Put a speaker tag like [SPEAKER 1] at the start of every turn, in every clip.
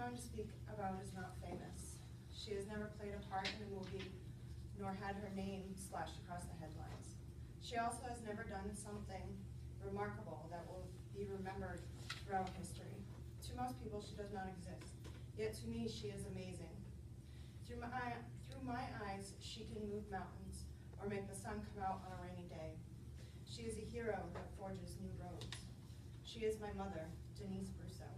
[SPEAKER 1] going to speak about is not famous. She has never played a part in a movie, nor had her name splashed across the headlines. She also has never done something remarkable that will be remembered throughout history. To most people, she does not exist. Yet to me, she is amazing. Through my eyes, she can move mountains or make the sun come out on a rainy day. She is a hero that forges new roads. She is my mother, Denise Brousseau.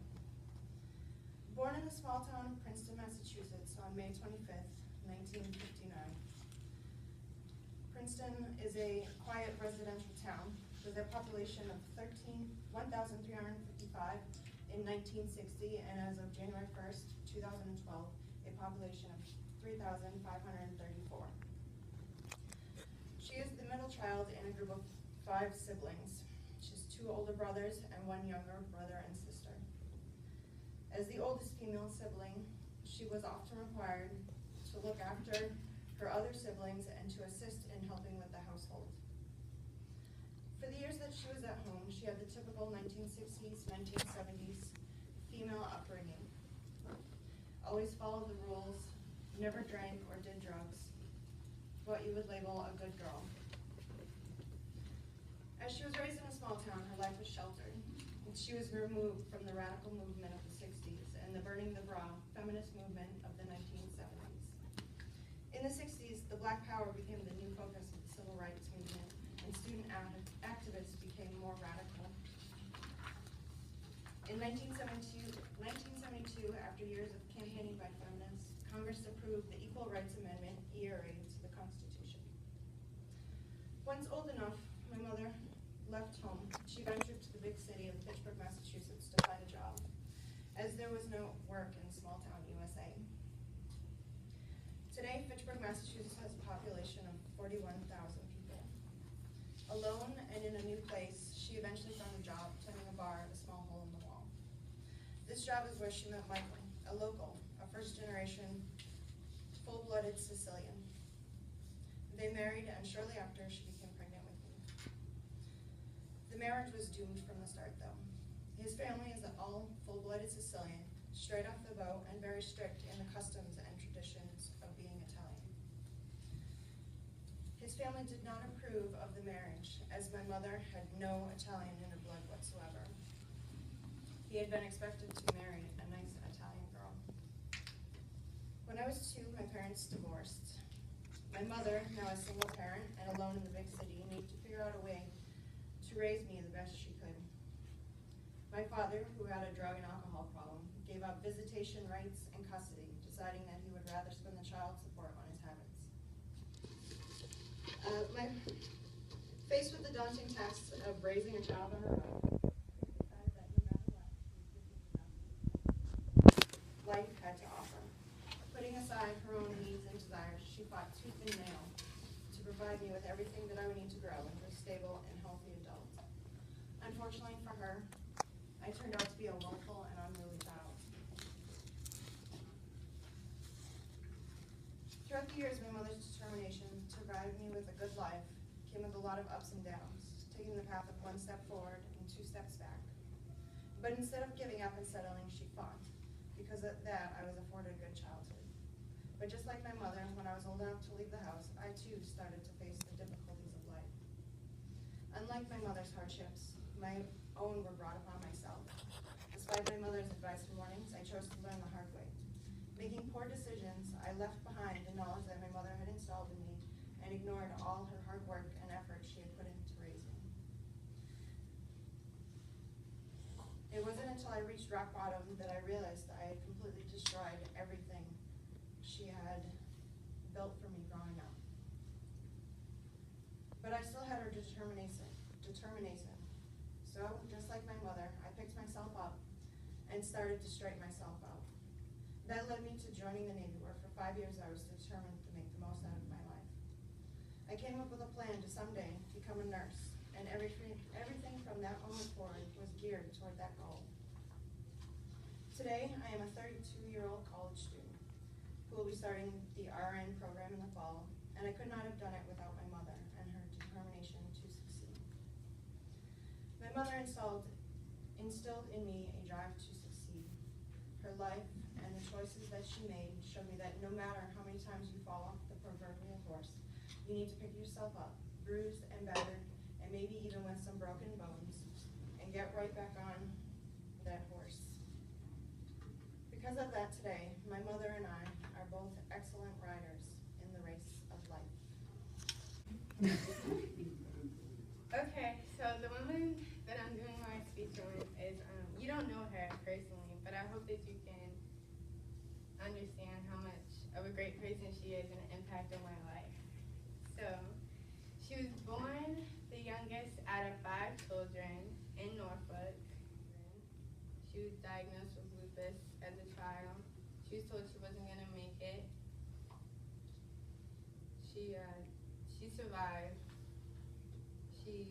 [SPEAKER 1] Born in the small town of Princeton, Massachusetts on May 25th, 1959. Princeton is a quiet residential town with a population of 1,355 in 1960, and as of January 1st, 2012, a population of 3,534. She is the middle child in a group of 5 siblings. She has 2 older brothers and 1 younger brother and sister. As the oldest female sibling, she was often required to look after her other siblings and to assist in helping with the household. For the years that she was at home, she had the typical 1960s, 1970s female upbringing. Always followed the rules, never drank or did drugs, what you would label a good girl. As she was raised in a small town, her life was sheltered. She was removed from the radical movement of the 60s and the burning the bra feminist movement of the 1970s. In the 60s, the Black Power became the new focus of the civil rights movement, and student activists became more radical. In 1972, after years of campaigning by feminists, Congress approved the Equal Rights Amendment, ERA, to the Constitution. Once old enough, my mother left home. She ventured to the big city of Fitchburg, Massachusetts to find a job, as there was no work in small town USA. Today, Fitchburg, Massachusetts has a population of 41,000 people. Alone and in a new place, she eventually found a job tending a bar at a small hole in the wall. This job is where she met Michael, a local, a first-generation, full-blooded Sicilian. They married, and shortly after, she became pregnant with me. The marriage was doomed from the start, though. His family is an all full-blooded Sicilian, straight off the boat, and very strict in the customs and traditions of being Italian. His family did not approve of the marriage, as my mother had no Italian in her blood whatsoever. He had been expected to marry a nice Italian girl. When I was 2, my parents divorced. My mother, now a single parent and alone in the big city, needed to figure out a way to raise me the best she could. My father, who had a drug and alcohol problem, gave up visitation rights and custody, deciding that he would rather spend the child support on his habits. Faced with the daunting task of raising a child on her own, she decided that no matter what, life had to offer. Putting aside her own needs and desires, she fought tooth and nail to provide me with everything that I would need to grow into a stable and healthy adult. Unfortunately for her, I turned out to be a willful and unruly child. Throughout the years, my mother's determination to provide me with a good life came with a lot of ups and downs, taking the path of 1 step forward and 2 steps back. But instead of giving up and settling, she fought. Because of that, I was afforded a good childhood. But just like my mother, when I was old enough to leave the house, I too started to face the difficulties of life. Unlike my mother's hardships, my own were brought upon myself. Despite my mother's advice and warnings, I chose to learn the hard way. Making poor decisions, I left behind the knowledge that my mother had installed in me and ignored all her hard work and effort she had put into raising me. It wasn't until I reached rock bottom that I realized that I had completely destroyed everything she had built for me growing up. But I still had her determination. So, just like my mother, I picked myself up and started to straighten myself out. That led me to joining the Navy, where for 5 years I was determined to make the most out of my life. I came up with a plan to someday become a nurse, and everything from that moment forward was geared toward that goal. Today, I am a 32-year-old college student who will be starting the RN program in the fall, and I could not have done it without my mother and her determination to succeed. My mother instilled in me a drive to succeed. Her life and choices that she made showed me that no matter how many times you fall off the proverbial horse, you need to pick yourself up, bruised and battered, and maybe even with some broken bones, and get right back on that horse. Because of that today, my mother and I are both excellent riders in the race of life.
[SPEAKER 2] Okay, so the woman that I'm doing my speech on is, you don't know her personally, but I hope that you can understand how much of a great person she is and an impact on my life. So, she was born the youngest out of 5 children in Norfolk. She was diagnosed with lupus as a child. She was told she wasn't going to make it. She survived. She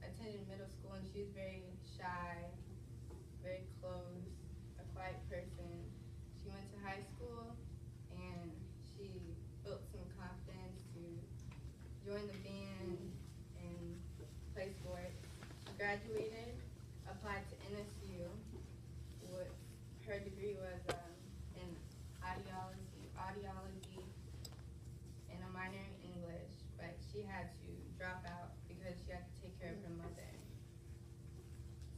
[SPEAKER 2] attended middle school and she was very shy, very closed, a quiet person. She went to high school and she built some confidence to join the band and play sports. She graduated, applied to NSU. Her degree was in audiology and a minor in English, but she had to drop out because she had to take care of her mother.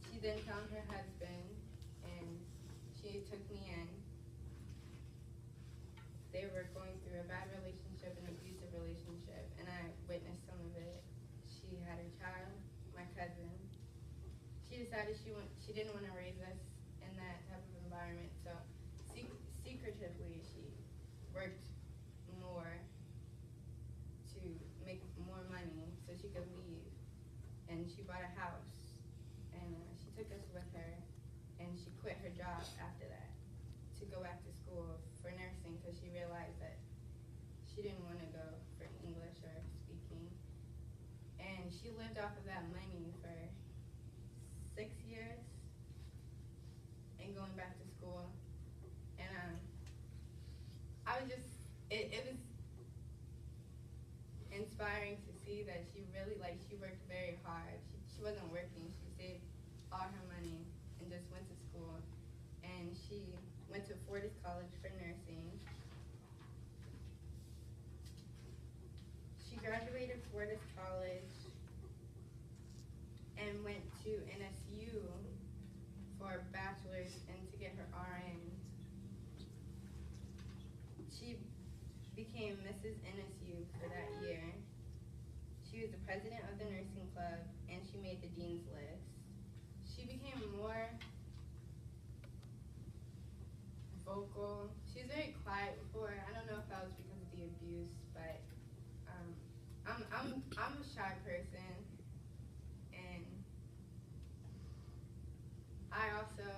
[SPEAKER 2] She then found her husband and she took me in. They were going through a bad relationship, an abusive relationship, and I witnessed some of it. She had a child, my cousin. She decided she didn't want to raise us in that type of environment, so secretively she worked more to make more money so she could leave. And she bought a house, and she took us with her, and she quit her job after that to go back to school for nursing because she realized that she didn't want to go for English or speaking. And she lived off of that money for 6 years and going back to school. And I was just, it was inspiring to see that she really, she worked very hard. She wasn't working, she saved all her money and just went to school. And she went to Fortis College for nursing. She graduated Fortis College and went to NSU for a bachelor's and to get her RN. She became Mrs. NSU for that year. She was the president of the nursing club and she made the dean's list. She became more vocal. She was very quiet before. I don't know if that was because of the abuse, but I'm a shy person, and I also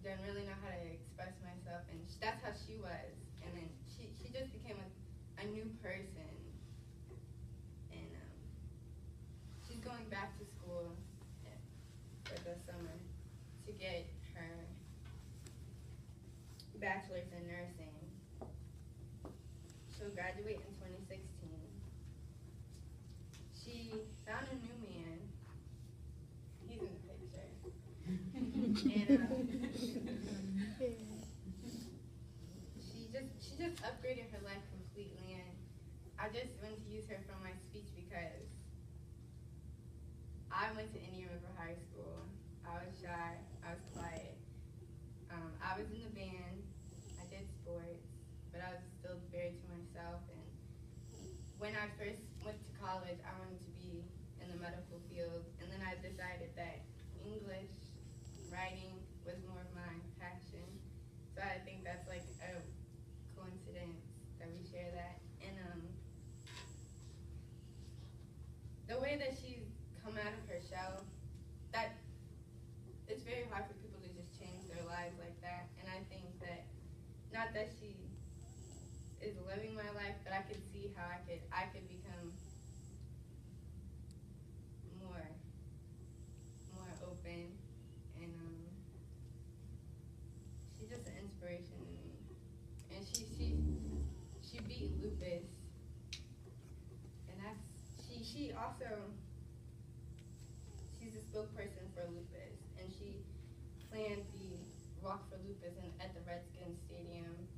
[SPEAKER 2] didn't really know how to express myself, and that's how she was. And then she just became a new person, and she's going back to school for the summer to get her bachelor's in nursing. She'll graduate in 2016. She found a new man. He's in the picture. And she just upgraded her life completely, and I just want to use her for my speech because I went to Indian River High School. I was shy, I was quiet. I was in the band, I did sports, but I was still very to myself. And when I first went to college, I wanted to be in the medical field, and then I decided that English, writing was more of my passion. So I think that's like a coincidence that we share that. And the way that she's come out of her shell, that it's very hard for people to just change their lives like that. And I think that, not that she is living my life, but I could see how I could become more open, and she's just an inspiration to me. And she beat lupus, and she also, she's a spokesperson for lupus, and she planned the Walk for Lupus at the Redskins Stadium